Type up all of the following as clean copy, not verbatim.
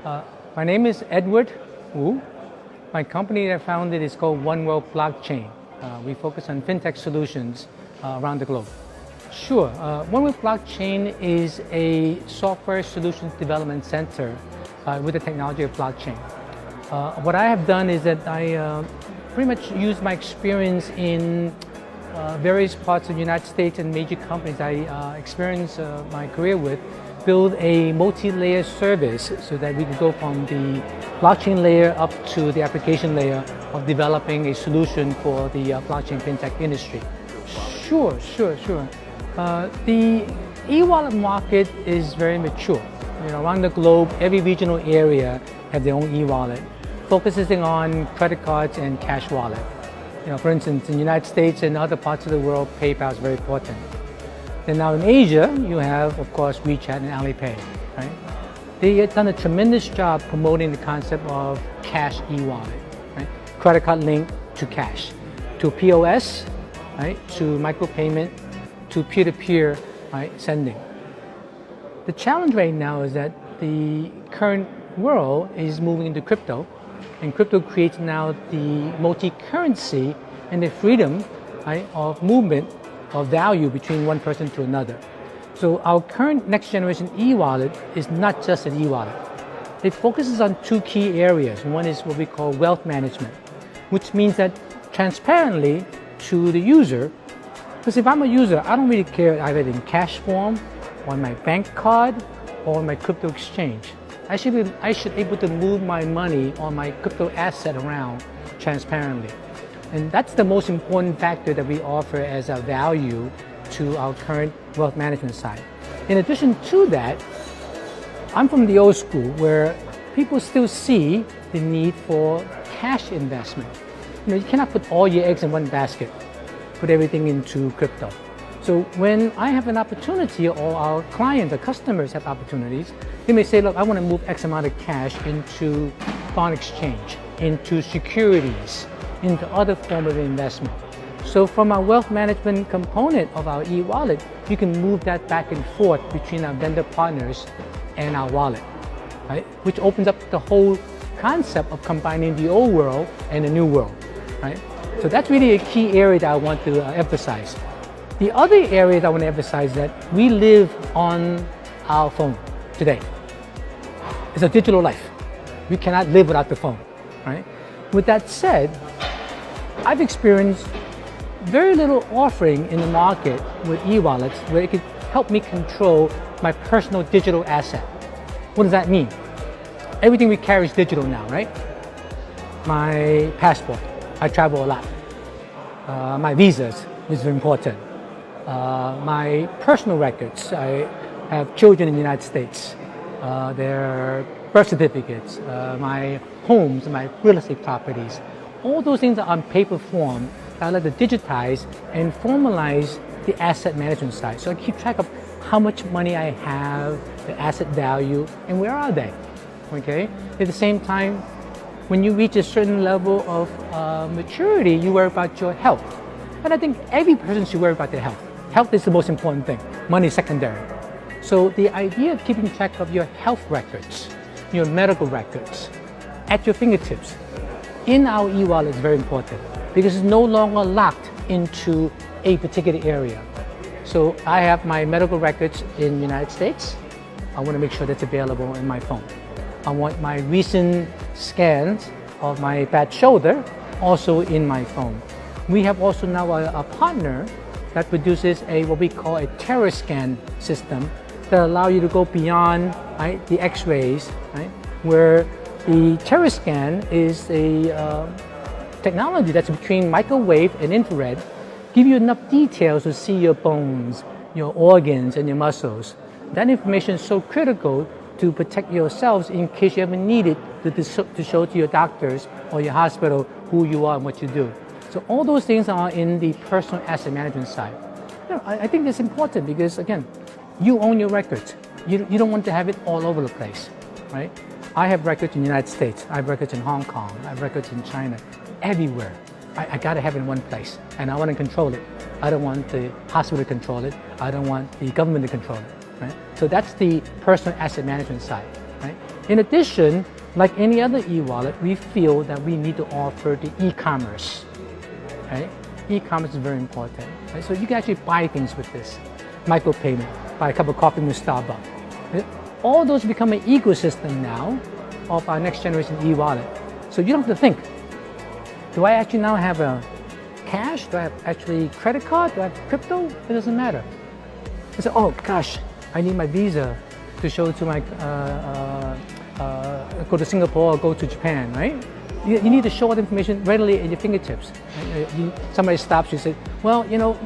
My name is Edward Wu. My company that I founded is called 1worldblockchain. We focus on fintech solutions around the globe. Sure, 1worldblockchain is a software solutions development center with the technology of blockchain. What I have done is that I pretty much use my experience in various parts of the United States and major companies I experienced my career with, build a multi-layer service so that we can go from the blockchain layer up to the application layer of developing a solution for the blockchain fintech industry. Sure. The e-wallet market is very mature. Around the globe, every regional area have their own e-wallet, focusing on credit cards and cash wallet. For instance, in the United States and other parts of the world, PayPal is very important. And now in Asia, you have, of course, WeChat and Alipay, right? They have done a tremendous job promoting the concept of cash e-wallet, right? Credit card linked to cash, to POS, right? To micropayment, to peer-to-peer, right? Sending. The challenge right now is that the current world is moving into crypto, and crypto creates now the multi-currency and the freedom, right, of movement of value between one person to another. So our current next generation e-wallet is not just an e-wallet. It focuses on two key areas. One is what we call wealth management, which means that transparently to the user, because if I'm a user, I don't really care either in cash form, on my bank card, or on my crypto exchange. I should be able to move my money or my crypto asset around transparently. And that's the most important factor that we offer as a value to our current wealth management side. In addition to that, I'm from the old school where people still see the need for cash investment. You cannot put all your eggs in one basket, put everything into crypto. So when I have an opportunity, or our clients or customers have opportunities, they may say, look, I want to move X amount of cash into foreign exchange, into securities, into other form of investment. So from our wealth management component of our e-wallet, you can move that back and forth between our vendor partners and our wallet, right? Which opens up the whole concept of combining the old world and the new world, right? So that's really a key area that I want to emphasize. The other area that I want to emphasize is that we live on our phone today. It's a digital life. We cannot live without the phone, right? With that said, I've experienced very little offering in the market with e-wallets where it could help me control my personal digital asset. What does that mean? Everything we carry is digital now, right? My passport, I travel a lot. My visas is very important. My personal records, I have children in the United States. Their birth certificates, my homes, my real estate properties. All those things are on paper form that I like to digitize and formalize the asset management side. So I keep track of how much money I have, the asset value, and where are they, okay? At the same time, when you reach a certain level of maturity, you worry about your health. And I think every person should worry about their health. Health is the most important thing. Money is secondary. So the idea of keeping track of your health records, your medical records, at your fingertips, in our e-wallet is very important because it's no longer locked into a particular area. So I have my medical records in the United States. I want to make sure that's available in my phone. I want my recent scans of my bad shoulder also in my phone. We have also now a partner that produces what we call a terror scan system that allow you to go beyond, right, the x-rays, right, where the terror scan is a technology that's between microwave and infrared, give you enough details to see your bones, your organs, and your muscles. That information is so critical to protect yourselves in case you ever need it to show to your doctors or your hospital who you are and what you do. So all those things are in the personal asset management side. I think it's important because, again, you own your records. You don't want to have it all over the place, right? I have records in the United States. I have records in Hong Kong. I have records in China. Everywhere. I got to have it in one place, and I want to control it. I don't want the hospital to control it. I don't want the government to control it, right? So that's the personal asset management side, right? In addition, like any other e-wallet, we feel that we need to offer the e-commerce. Right? E-commerce is very important. Right? So you can actually buy things with this. Micropayment, buy a cup of coffee with Starbucks. Right? All those become an ecosystem now of our next generation e-wallet. So you don't have to think, do I actually now have a cash? Do I have actually credit card? Do I have crypto? It doesn't matter. You say, oh gosh, I need my Visa to show to my, go to Singapore or go to Japan, right? You need to show all the information readily at your fingertips. Right? Somebody stops you and says, well, you know,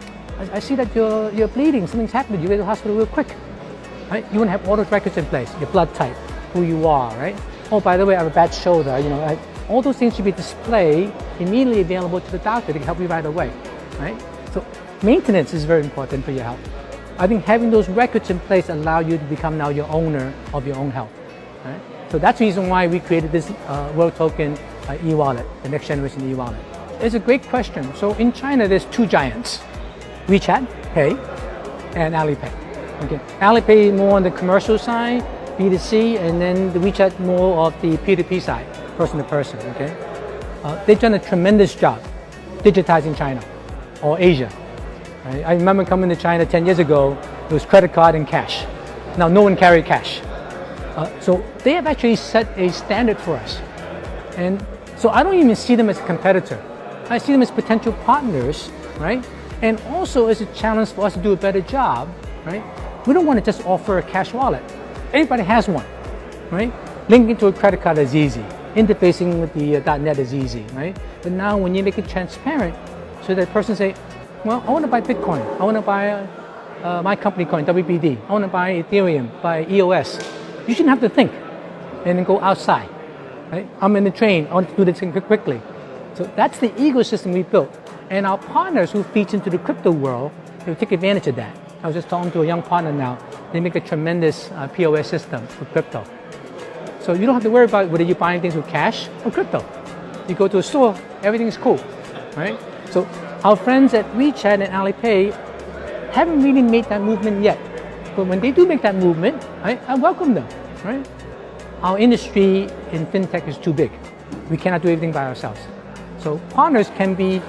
I see that you're bleeding, something's happened, you go to the hospital real quick. Right? You want to have all those records in place, your blood type, who you are, right? Oh, by the way, I have a bad shoulder, you know, all those things should be displayed, immediately available to the doctor to help you right away, right? So maintenance is very important for your health. I think having those records in place allow you to become now your owner of your own health, right? So that's the reason why we created this World Token e-wallet, the next generation e-wallet. It's a great question. So in China, there's two giants, WeChat Pay and Alipay. Okay. Alipay more on the commercial side, B2C, and then the WeChat more of the P2P side, person to person. Okay. They've done a tremendous job digitizing China or Asia. Right? I remember coming to China 10 years ago, it was credit card and cash. Now no one carried cash. So they have actually set a standard for us. And so I don't even see them as a competitor. I see them as potential partners, right? And also as a challenge for us to do a better job, right? We don't want to just offer a cash wallet. Everybody has one, right? Linking to a credit card is easy. Interfacing with the .net is easy, right? But now when you make it transparent, so that person say, well, I want to buy Bitcoin. I want to buy my company coin, WBD. I want to buy Ethereum, buy EOS. You shouldn't have to think and then go outside, right? I'm in the train. I want to do this thing quickly. So that's the ecosystem we built. And our partners who feed into the crypto world, they take advantage of that. I was just talking to a young partner now. They make a tremendous POS system for crypto. So you don't have to worry about whether you're buying things with cash or crypto. You go to a store, everything's cool, right? So our friends at WeChat and Alipay haven't really made that movement yet. But when they do make that movement, right, I welcome them, right? Our industry in fintech is too big. We cannot do everything by ourselves. So partners can be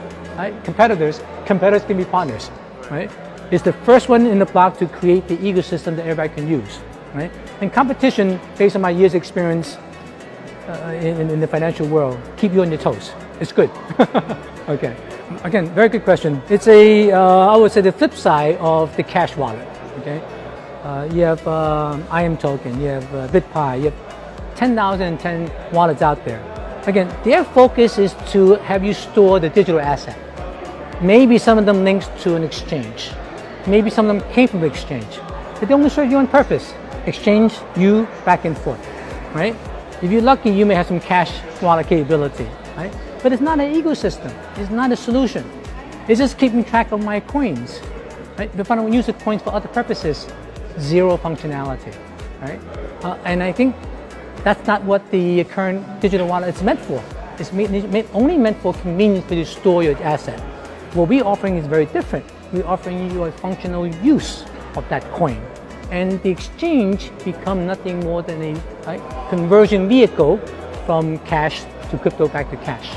competitors can be partners, right? It's the first one in the block to create the ecosystem that everybody can use, right? And competition, based on my years' experience in the financial world, keep you on your toes. It's good. Okay. Again, very good question. It's I would say the flip side of the cash wallet, okay? You have IM token, you have BitPi, you have 10,010 wallets out there. Again, their focus is to have you store the digital asset. Maybe some of them links to an exchange. Maybe some of them came from the exchange. But they only serve you on purpose. Exchange you back and forth, right? If you're lucky, you may have some cash wallet capability, right? But it's not an ecosystem. It's not a solution. It's just keeping track of my coins, right? If I don't use the coins for other purposes, zero functionality, right? And I think that's not what the current digital wallet is meant for. It's only meant for convenience for you to store your asset. What we're offering is very different. We're offering you a functional use of that coin. And the exchange become nothing more than a conversion vehicle from cash to crypto back to cash.